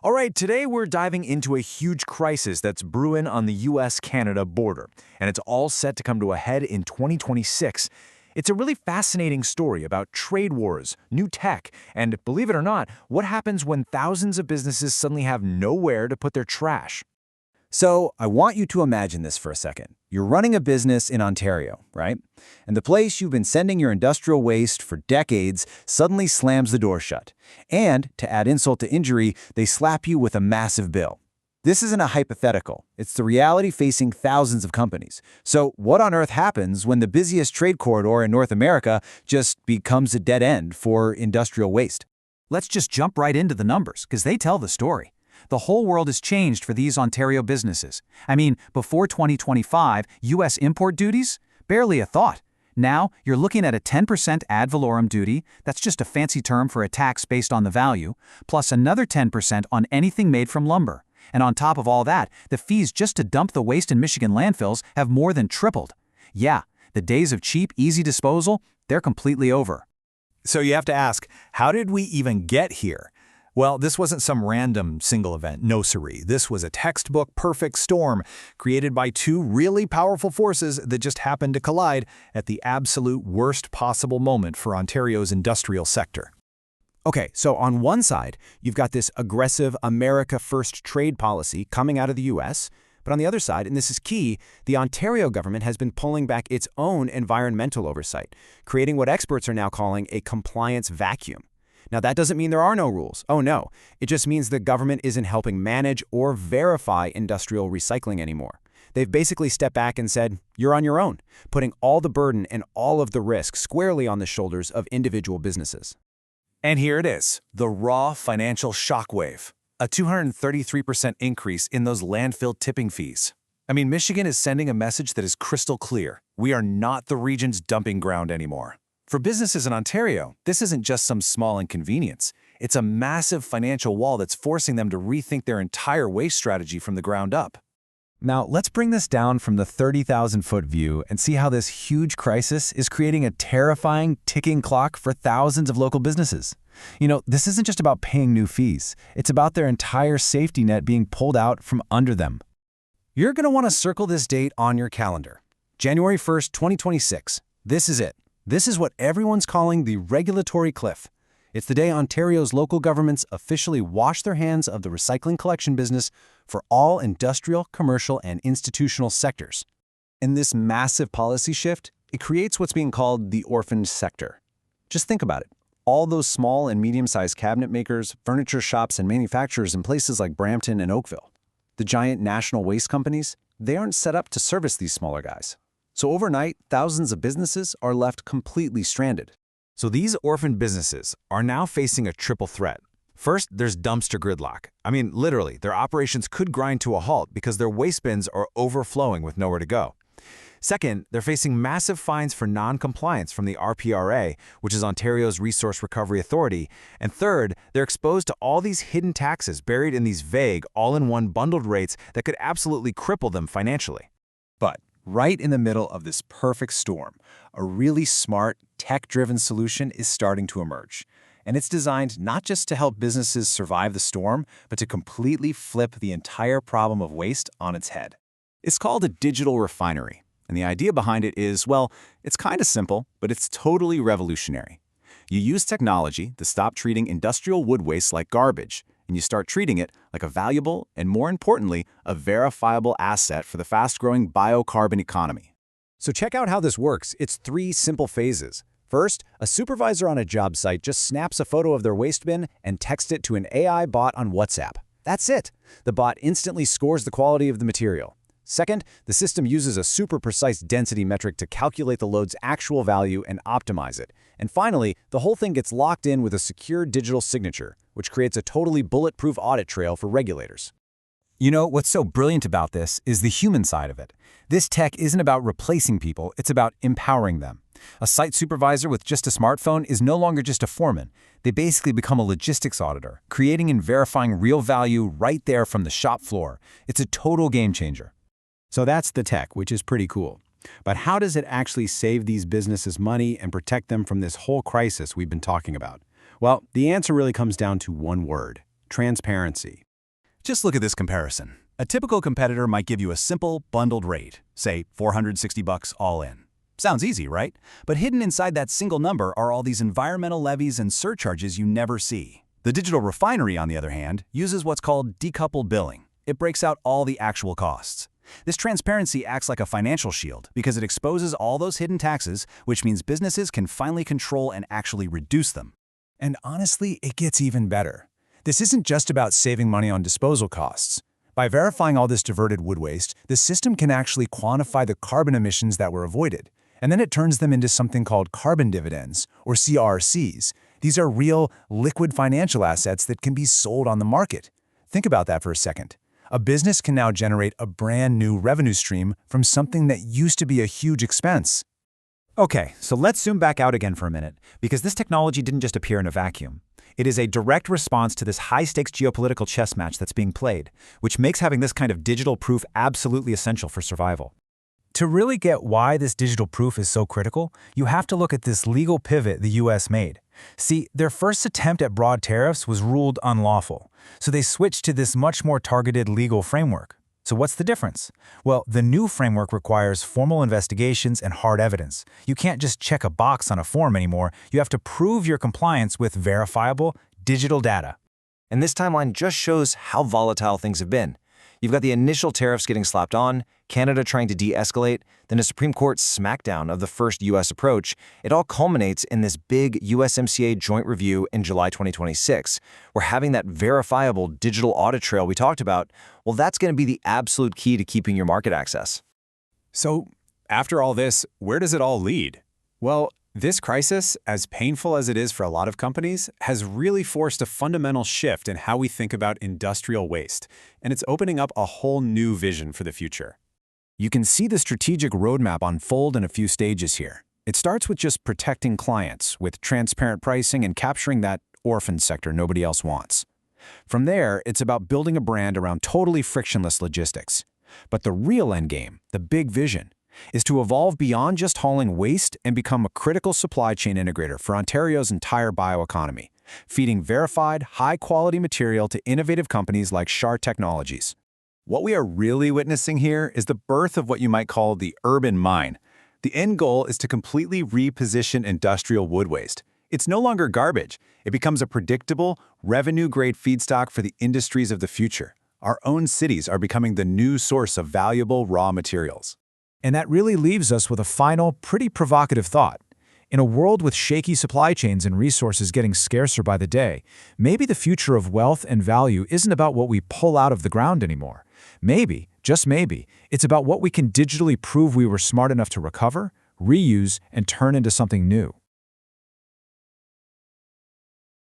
All right, today we're diving into a huge crisis that's brewing on the US-Canada border, and it's all set to come to a head in 2026. It's a really fascinating story about trade wars, new tech, and believe it or not, what happens when thousands of businesses suddenly have nowhere to put their trash. So I want you to imagine this for a second. You're running a business in Ontario, right? And the place you've been sending your industrial waste for decades suddenly slams the door shut. And, to add insult to injury, they slap you with a massive bill. This isn't a hypothetical. It's the reality facing thousands of companies. So what on earth happens when the busiest trade corridor in North America just becomes a dead end for industrial waste? Let's just jump right into the numbers, because they tell the story. The whole world has changed for these Ontario businesses. I mean, before 2025, U.S. import duties? Barely a thought. Now, you're looking at a 10% ad valorem duty, that's just a fancy term for a tax based on the value, plus another 10% on anything made from lumber. And on top of all that, the fees just to dump the waste in Michigan landfills have more than tripled. Yeah, the days of cheap, easy disposal, they're completely over. So you have to ask, how did we even get here? Well, this wasn't some random single event, no siree. This was a textbook perfect storm created by two really powerful forces that just happened to collide at the absolute worst possible moment for Ontario's industrial sector. Okay, so on one side, you've got this aggressive America First trade policy coming out of the U.S., but on the other side, and this is key, the Ontario government has been pulling back its own environmental oversight, creating what experts are now calling a compliance vacuum. Now, that doesn't mean there are no rules. Oh, no. It just means the government isn't helping manage or verify industrial recycling anymore. They've basically stepped back and said, you're on your own, putting all the burden and all of the risk squarely on the shoulders of individual businesses. And here it is, the raw financial shockwave, a 233% increase in those landfill tipping fees. I mean, Michigan is sending a message that is crystal clear. We are not the region's dumping ground anymore. For businesses in Ontario, this isn't just some small inconvenience. It's a massive financial wall that's forcing them to rethink their entire waste strategy from the ground up. Now, let's bring this down from the 30,000-foot view and see how this huge crisis is creating a terrifying, ticking clock for thousands of local businesses. You know, this isn't just about paying new fees. It's about their entire safety net being pulled out from under them. You're going to want to circle this date on your calendar. January 1st, 2026. This is it. This is what everyone's calling the regulatory cliff. It's the day Ontario's local governments officially wash their hands of the recycling collection business for all industrial, commercial, and institutional sectors. In this massive policy shift, it creates what's being called the orphaned sector. Just think about it. All those small and medium-sized cabinet makers, furniture shops, and manufacturers in places like Brampton and Oakville. The giant national waste companies, they aren't set up to service these smaller guys. So overnight, thousands of businesses are left completely stranded. So these orphaned businesses are now facing a triple threat. First, there's dumpster gridlock. I mean, literally, their operations could grind to a halt because their waste bins are overflowing with nowhere to go. Second, they're facing massive fines for non-compliance from the RPRA, which is Ontario's Resource Recovery Authority. And third, they're exposed to all these hidden taxes buried in these vague, all-in-one bundled rates that could absolutely cripple them financially. But right in the middle of this perfect storm, a really smart, tech-driven solution is starting to emerge. And it's designed not just to help businesses survive the storm, but to completely flip the entire problem of waste on its head. It's called a digital refinery. And the idea behind it is, well, it's kind of simple, but it's totally revolutionary. You use technology to stop treating industrial wood waste like garbage, and you start treating it like a valuable and, more importantly, a verifiable asset for the fast-growing biocarbon economy. So check out how this works. It's 3 simple phases. First, a supervisor on a job site just snaps a photo of their waste bin and texts it to an AI bot on WhatsApp. That's it. The bot instantly scores the quality of the material. Second, the system uses a super precise density metric to calculate the load's actual value and optimize it. And finally, the whole thing gets locked in with a secure digital signature, which creates a totally bulletproof audit trail for regulators. You know, what's so brilliant about this is the human side of it. This tech isn't about replacing people, it's about empowering them. A site supervisor with just a smartphone is no longer just a foreman. They basically become a logistics auditor, creating and verifying real value right there from the shop floor. It's a total game changer. So that's the tech, which is pretty cool. But how does it actually save these businesses money and protect them from this whole crisis we've been talking about? Well, the answer really comes down to one word: transparency. Just look at this comparison. A typical competitor might give you a simple, bundled rate, say $460 all in. Sounds easy, right? But hidden inside that single number are all these environmental levies and surcharges you never see. The Digital Refinery, on the other hand, uses what's called decoupled billing. It breaks out all the actual costs. This transparency acts like a financial shield because it exposes all those hidden taxes, which means businesses can finally control and actually reduce them. And honestly, it gets even better. This isn't just about saving money on disposal costs. By verifying all this diverted wood waste, the system can actually quantify the carbon emissions that were avoided, and then it turns them into something called carbon dividends, or CRCs. These are real, liquid financial assets that can be sold on the market. Think about that for a second. A business can now generate a brand new revenue stream from something that used to be a huge expense. Okay, so let's zoom back out again for a minute, because this technology didn't just appear in a vacuum. It is a direct response to this high-stakes geopolitical chess match that's being played, which makes having this kind of digital proof absolutely essential for survival. To really get why this digital proof is so critical, you have to look at this legal pivot the U.S. made. See, their first attempt at broad tariffs was ruled unlawful, so they switched to this much more targeted legal framework. So what's the difference? Well, the new framework requires formal investigations and hard evidence. You can't just check a box on a form anymore. You have to prove your compliance with verifiable digital data. And this timeline just shows how volatile things have been. You've got the initial tariffs getting slapped on, Canada trying to de-escalate, then a Supreme Court smackdown of the first U.S. approach. It all culminates in this big USMCA joint review in July 2026. We're having that verifiable digital audit trail we talked about. Well, that's going to be the absolute key to keeping your market access. So, after all this, where does it all lead? Well, this crisis, as painful as it is for a lot of companies, has really forced a fundamental shift in how we think about industrial waste, and it's opening up a whole new vision for the future. You can see the strategic roadmap unfold in a few stages here. It starts with just protecting clients, with transparent pricing and capturing that orphan sector nobody else wants. From there, it's about building a brand around totally frictionless logistics. But the real endgame, the big vision, is to evolve beyond just hauling waste and become a critical supply chain integrator for Ontario's entire bioeconomy, feeding verified, high-quality material to innovative companies like Char Technologies. What we are really witnessing here is the birth of what you might call the urban mine. The end goal is to completely reposition industrial wood waste. It's no longer garbage. It becomes a predictable, revenue-grade feedstock for the industries of the future. Our own cities are becoming the new source of valuable raw materials. And that really leaves us with a final, pretty provocative thought. In a world with shaky supply chains and resources getting scarcer by the day, maybe the future of wealth and value isn't about what we pull out of the ground anymore. Maybe, just maybe, it's about what we can digitally prove we were smart enough to recover, reuse, and turn into something new.